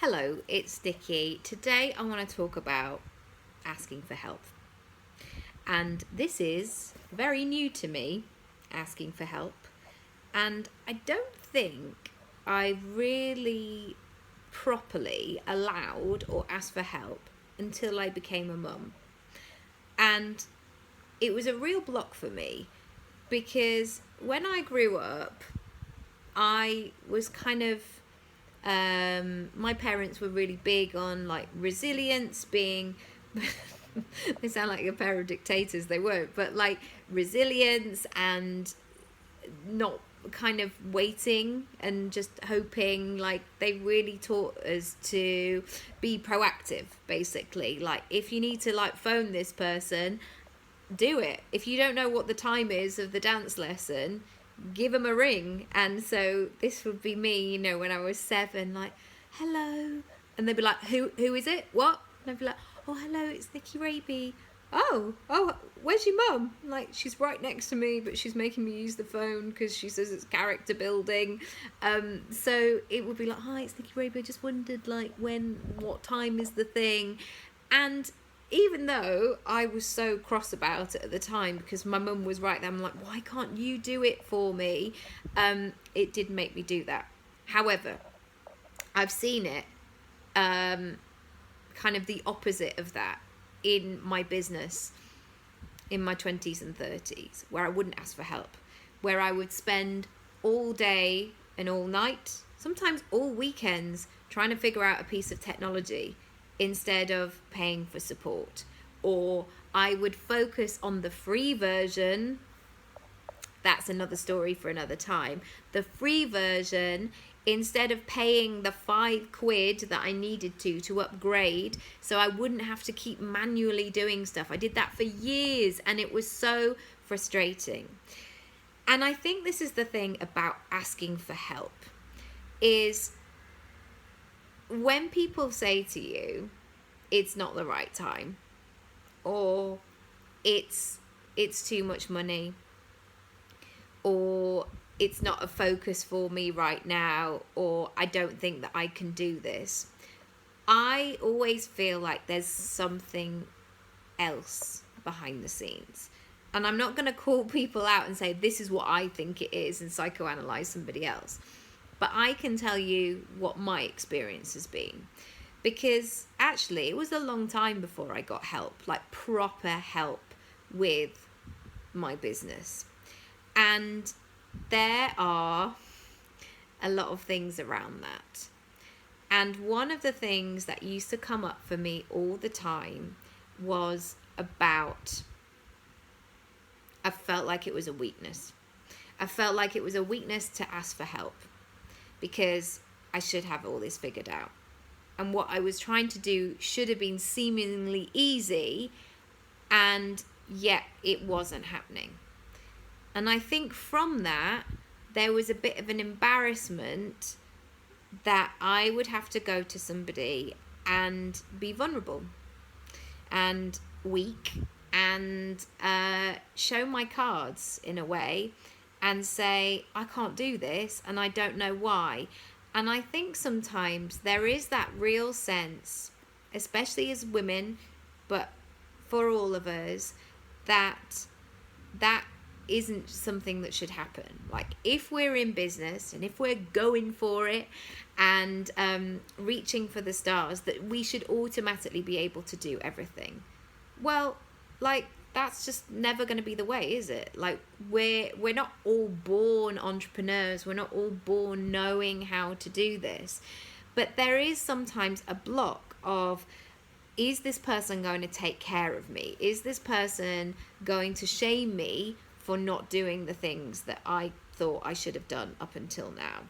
Hello, it's Nikki. Today I want to talk about asking for help. And this is very new to me, asking for help. And I don't think I've really properly allowed or asked for help until I became a mum. And it was a real block for me because when I grew up, I was my parents were really big on like resilience being they sound like a pair of dictators, they weren't, but like resilience and not kind of waiting and just hoping. Like they really taught us to be proactive, basically. Like if you need to like phone this person, do it. If you don't know what the time is of the dance lesson, give them a ring. And so this would be me, when I was 7, like, hello. And they'd be like, who is it? What? And I'd be like, oh, hello, it's Nikki Raby. Oh, where's your mum? Like, she's right next to me, but she's making me use the phone because she says it's character building. So it would be like, hi, it's Nikki Raby. I just wondered, like, what time is the thing? And even though I was so cross about it at the time because my mum was right there, I'm like, why can't you do it for me? It did make me do that. However, I've seen it kind of the opposite of that in my business in my 20s and 30s, where I wouldn't ask for help, where I would spend all day and all night, sometimes all weekends, trying to figure out a piece of technology instead of paying for support. Or I would focus on the free version. That's another story for another time. The free version, instead of paying the £5 that I needed to upgrade, so I wouldn't have to keep manually doing stuff. I did that for years and it was so frustrating. And I think this is the thing about asking for help, is when people say to you, it's not the right time, or it's too much money, or it's not a focus for me right now, or I don't think that I can do this, I always feel like there's something else behind the scenes. And I'm not going to call people out and say this is what I think it is and psychoanalyze somebody else. But I can tell you what my experience has been. Because actually, it was a long time before I got help, like proper help with my business. And there are a lot of things around that. And one of the things that used to come up for me all the time was about, I felt like it was a weakness. I felt like it was a weakness to ask for help because I should have all this figured out. And what I was trying to do should have been seemingly easy, and yet it wasn't happening. And I think from that, there was a bit of an embarrassment that I would have to go to somebody and be vulnerable and weak and show my cards in a way and say, I can't do this and I don't know why. And I think sometimes there is that real sense, especially as women, but for all of us, that isn't something that should happen. Like if we're in business and if we're going for it and reaching for the stars, that we should automatically be able to do everything. Well, like that's just never going to be the way, is it? Like we're not all born entrepreneurs. We're not all born knowing how to do this. But there is sometimes a block of, is this person going to take care of me? Is this person going to shame me for not doing the things that I thought I should have done up until now?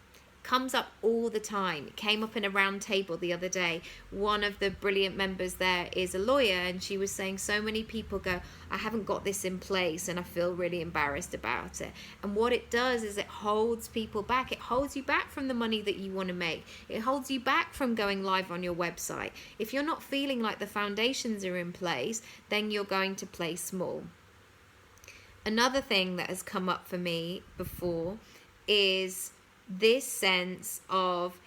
Comes up all the time. It came up in a round table the other day. One of the brilliant members there is a lawyer, and she was saying so many people go, I haven't got this in place and I feel really embarrassed about it. And what it does is it holds people back. It holds you back from the money that you want to make. It holds you back from going live on your website. If you're not feeling like the foundations are in place, then you're going to play small. Another thing that has come up for me before is this sense of,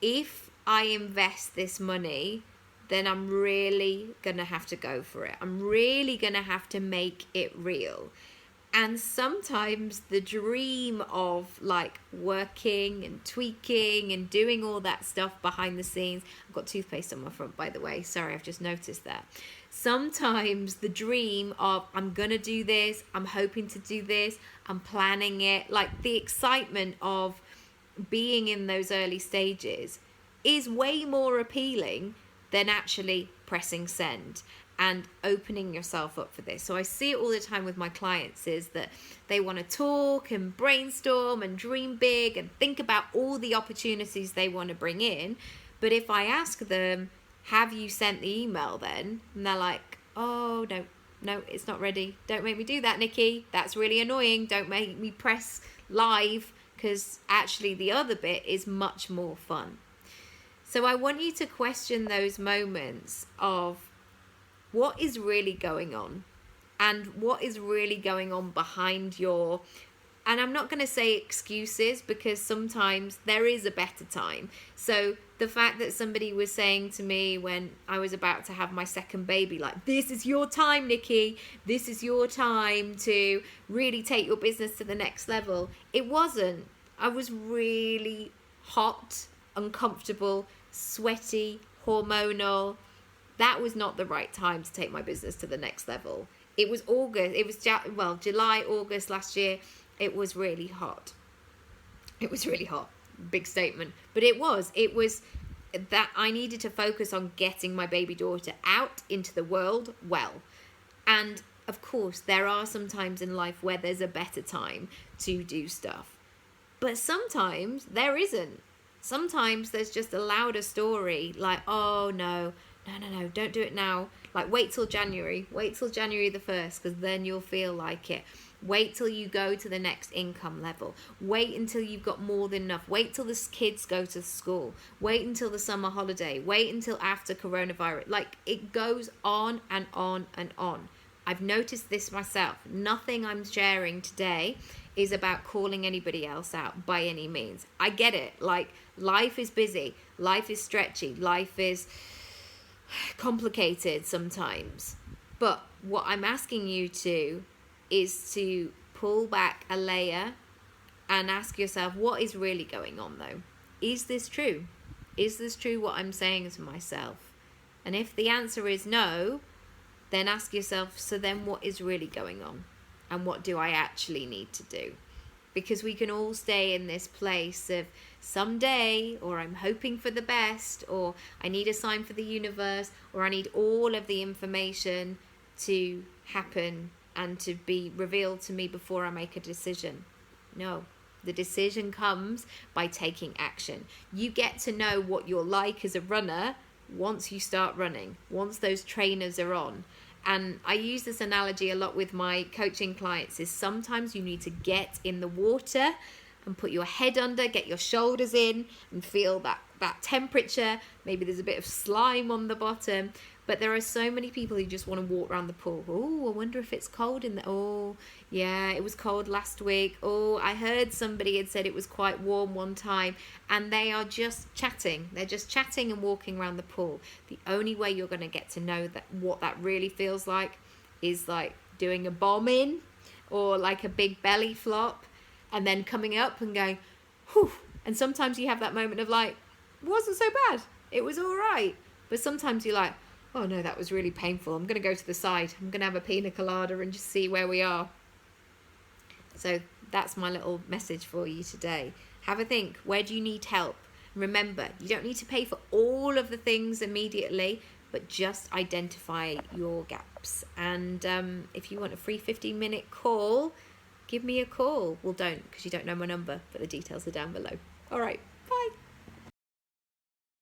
if I invest this money, then I'm really gonna have to go for it. I'm really gonna have to make it real. And sometimes the dream of like working and tweaking and doing all that stuff behind the scenes. I've got toothpaste on my front, by the way. Sorry, I've just noticed that. Sometimes the dream of I'm gonna do this, I'm hoping to do this, I'm planning it, like the excitement of being in those early stages is way more appealing than actually pressing send and opening yourself up for this. So I see it all the time with my clients, is that they want to talk and brainstorm and dream big and think about all the opportunities they want to bring in. But if I ask them, have you sent the email then? And they're like, oh, no, it's not ready. Don't make me do that, Nikki. That's really annoying. Don't make me press live, because actually the other bit is much more fun. So I want you to question those moments of what is really going on, and what is really going on behind your, and I'm not going to say excuses, because sometimes there is a better time. So the fact that somebody was saying to me when I was about to have my second baby, like, this is your time, Nikki, this is your time to really take your business to the next level. It wasn't. I was really hot, uncomfortable, sweaty, hormonal. That was not the right time to take my business to the next level. It was August. It was July, August last year. It was really hot. It was really hot. Big statement. But it was that I needed to focus on getting my baby daughter out into the world well. And of course, there are some times in life where there's a better time to do stuff. But sometimes there isn't. Sometimes there's just a louder story, like, oh no, don't do it now. Like, wait till January the 1st, because then you'll feel like it. Wait till you go to the next income level. Wait until you've got more than enough. Wait till the kids go to school. Wait until the summer holiday. Wait until after coronavirus. Like, it goes on and on and on. I've noticed this myself. Nothing I'm sharing today is about calling anybody else out by any means. I get it. Like, life is busy. Life is stretchy. Life is complicated sometimes. But what I'm asking you to is to pull back a layer and ask yourself, what is really going on though? Is this true? Is this true what I'm saying to myself? And if the answer is no, then ask yourself, so then what is really going on? And what do I actually need to do? Because we can all stay in this place of someday, or I'm hoping for the best, or I need a sign for the universe, or I need all of the information to happen and to be revealed to me before I make a decision. No, the decision comes by taking action. You get to know what you're like as a runner once you start running, once those trainers are on. And I use this analogy a lot with my coaching clients, is sometimes you need to get in the water and put your head under, get your shoulders in and feel that temperature. Maybe there's a bit of slime on the bottom. But there are so many people who just want to walk around the pool. Oh, I wonder if it's cold in there. Oh, yeah, it was cold last week. Oh, I heard somebody had said it was quite warm one time. And they are just chatting. They're just chatting and walking around the pool. The only way you're going to get to know that what that really feels like is like doing a bomb in, or like a big belly flop, and then coming up and going, whew. And sometimes you have that moment of like, it wasn't so bad. It was all right. But sometimes you're like, oh no, that was really painful. I'm going to go to the side. I'm going to have a pina colada and just see where we are. So that's my little message for you today. Have a think. Where do you need help? Remember, you don't need to pay for all of the things immediately, but just identify your gaps. And if you want a free 15-minute call, give me a call. Well, don't, because you don't know my number, but the details are down below. All right.